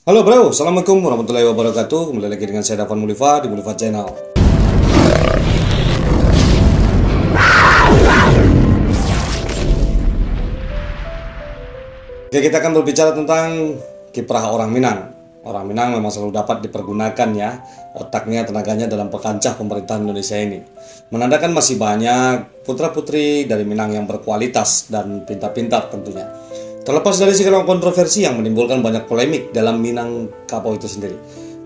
Halo bro, Assalamualaikum warahmatullahi wabarakatuh. Kembali lagi dengan saya Dafan Mulifa di Mulifa Channel. Oke, kita akan berbicara tentang kiprah orang Minang. Orang Minang memang selalu dapat dipergunakan ya, otaknya, tenaganya dalam pekancah pemerintahan Indonesia ini. Menandakan masih banyak putra-putri dari Minang yang berkualitas dan pintar-pintar tentunya. Terlepas dari segala kontroversi yang menimbulkan banyak polemik dalam Minangkabau itu sendiri.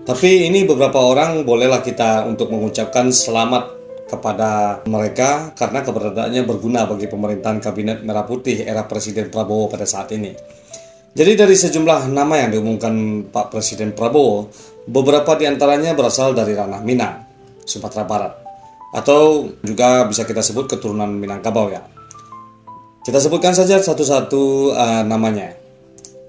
Tapi ini beberapa orang bolehlah kita untuk mengucapkan selamat kepada mereka karena keberadaannya berguna bagi pemerintahan Kabinet Merah Putih era Presiden Prabowo pada saat ini. Jadi dari sejumlah nama yang diumumkan Pak Presiden Prabowo, beberapa diantaranya berasal dari ranah Minang, Sumatera Barat. Atau juga bisa kita sebut keturunan Minangkabau ya. Kita sebutkan saja satu-satu namanya.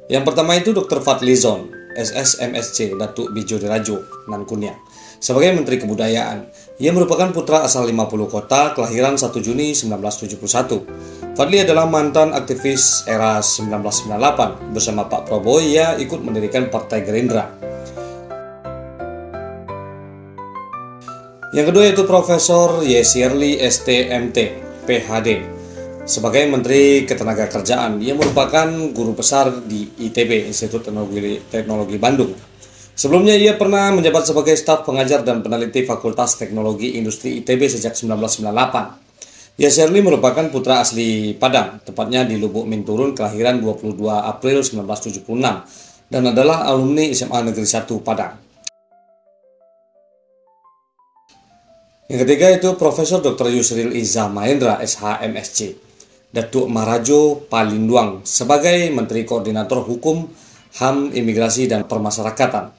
Yang pertama itu Dr. Fadlizon, SSMSC, Datuk Bijo Dirajo, Nan Kunyang, sebagai Menteri Kebudayaan. Ia merupakan putra asal 50 kota, kelahiran 1 Juni 1971. Fadli adalah mantan aktivis era 1998. Bersama Pak Prabowo, ia ikut mendirikan Partai Gerindra. Yang kedua yaitu Profesor Yesirli STMT, PhD. Sebagai Menteri Ketenagakerjaan, ia merupakan guru besar di ITB, Institut Teknologi Bandung. Sebelumnya ia pernah menjabat sebagai staf pengajar dan peneliti Fakultas Teknologi Industri ITB sejak 1998. Yesirli merupakan putra asli Padang, tepatnya di Lubuk Minturun, kelahiran 22 April 1976, dan adalah alumni SMA Negeri 1 Padang. Yang ketiga itu Profesor Dr. Yusril Iza Mahendra, SHMSC, Datuk Marajo Palinduang, sebagai Menteri Koordinator Hukum, HAM, Imigrasi, dan Permasyarakatan.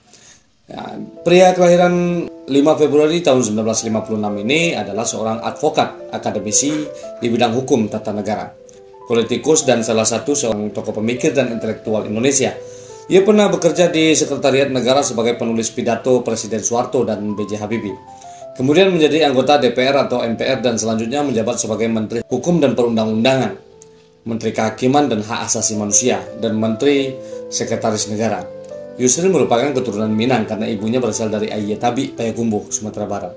Ya, pria kelahiran 5 Februari tahun 1956 ini adalah seorang advokat, akademisi di bidang hukum tata negara, politikus, dan salah satu seorang tokoh pemikir dan intelektual Indonesia. Ia pernah bekerja di Sekretariat Negara sebagai penulis pidato Presiden Soeharto dan B.J. Habibie. Kemudian menjadi anggota DPR atau MPR dan selanjutnya menjabat sebagai Menteri Hukum dan Perundang-undangan, Menteri Kehakiman dan Hak Asasi Manusia, dan Menteri Sekretaris Negara. Yusril merupakan keturunan Minang karena ibunya berasal dari Ayetabi, Payakumbuh, Sumatera Barat.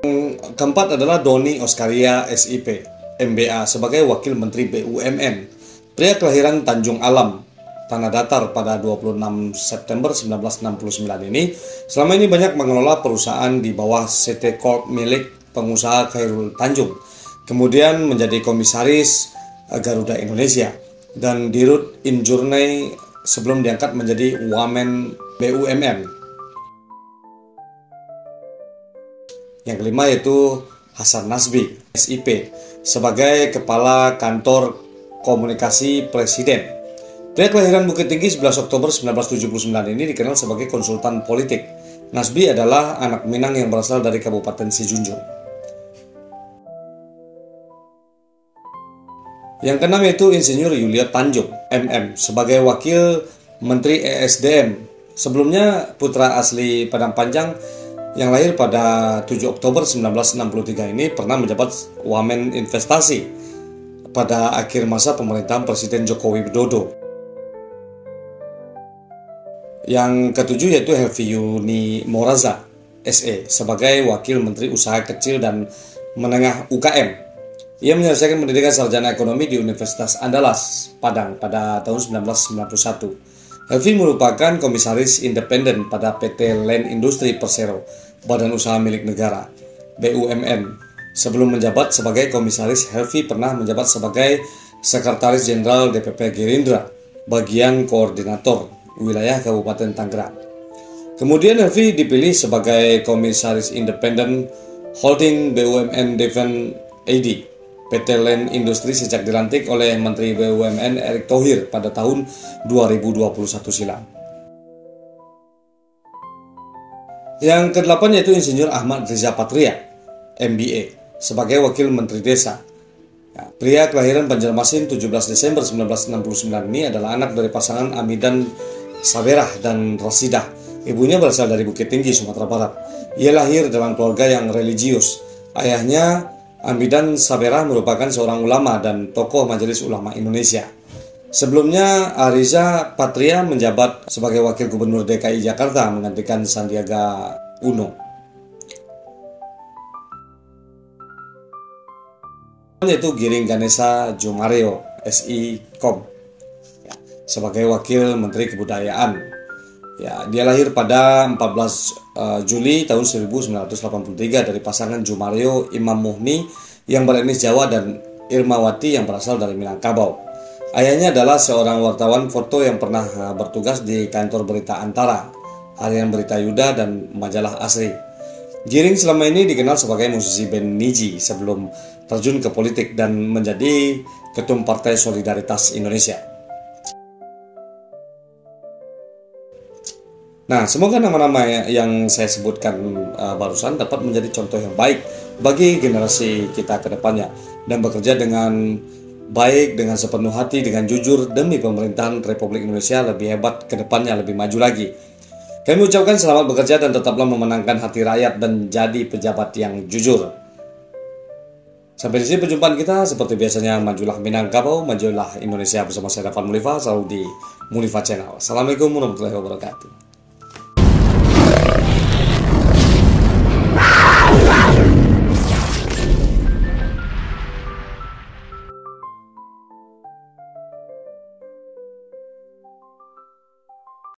Yang keempat adalah Doni Oskaria SIP, MBA, sebagai Wakil Menteri BUMN. Pria kelahiran Tanjung Alam, Tanah Datar pada 26 September 1969 ini selama ini banyak mengelola perusahaan di bawah CT Corp milik pengusaha Khairul Tanjung, kemudian menjadi komisaris Garuda Indonesia dan Dirut Injurnai sebelum diangkat menjadi Wamen BUMN. Yang kelima yaitu Hasan Nasbi SIP sebagai Kepala Kantor Komunikasi Presiden. Pria kelahiran Bukit Tinggi 11 Oktober 1979 ini dikenal sebagai konsultan politik. Nasbi adalah anak Minang yang berasal dari Kabupaten Sijunjung. Yang keenam yaitu Insinyur Yulio Tanjung, MM, sebagai Wakil Menteri ESDM. Sebelumnya putra asli Padang Panjang yang lahir pada 7 Oktober 1963 ini pernah menjabat Wamen Investasi pada akhir masa pemerintahan Presiden Joko Widodo. Yang ketujuh yaitu Helviuni Moraza, SE, sebagai Wakil Menteri Usaha Kecil dan Menengah UKM. Ia menyelesaikan pendidikan sarjana ekonomi di Universitas Andalas, Padang pada tahun 1991. Helvi merupakan komisaris independen pada PT Land Industri Persero, Badan Usaha Milik Negara, BUMN. Sebelum menjabat sebagai komisaris, Helvi pernah menjabat sebagai Sekretaris Jenderal DPP Gerindra, bagian koordinator wilayah Kabupaten Tangerang. Kemudian Helvi dipilih sebagai Komisaris Independen Holding BUMN Devon AD, PT Land Industri sejak dilantik oleh Menteri BUMN Erick Thohir pada tahun 2021 silam. Yang kedelapan yaitu Insinyur Ahmad Riza Patria, MBA, sebagai Wakil Menteri Desa. Pria kelahiran Banjarmasin 17 Desember 1969 ini adalah anak dari pasangan Amidan Saberah dan Rasidah. Ibunya berasal dari Bukit Tinggi, Sumatera Barat. Ia lahir dalam keluarga yang religius. Ayahnya, Amidan Saberah, merupakan seorang ulama dan tokoh Majelis Ulama Indonesia. Sebelumnya, Ariza Patria menjabat sebagai Wakil Gubernur DKI Jakarta menggantikan Sandiaga Uno. Yaitu Giring Ganesha Jomario, SI.Com, ya, sebagai Wakil Menteri Kebudayaan. Ya, dia lahir pada 14 Juli tahun 1983 dari pasangan Jomario Imam Muhni yang beretnis Jawa dan Irmawati yang berasal dari Minangkabau. Ayahnya adalah seorang wartawan foto yang pernah bertugas di kantor berita Antara, harian Berita Yuda, dan majalah Asri. Giring selama ini dikenal sebagai musisi band Niji sebelum terjun ke politik dan menjadi ketum Partai Solidaritas Indonesia. Nah, semoga nama-nama yang saya sebutkan barusan dapat menjadi contoh yang baik bagi generasi kita ke depannya dan bekerja dengan baik, dengan sepenuh hati, dengan jujur demi pemerintahan Republik Indonesia lebih hebat ke depannya, lebih maju lagi. Kami ucapkan selamat bekerja dan tetaplah memenangkan hati rakyat dan jadi pejabat yang jujur. Sampai di sini perjumpaan kita. Seperti biasanya, majulah Minangkabau, majulah Indonesia bersama saya Davan Mulifa, selalu di Mulifa Channel. Assalamualaikum warahmatullahi wabarakatuh.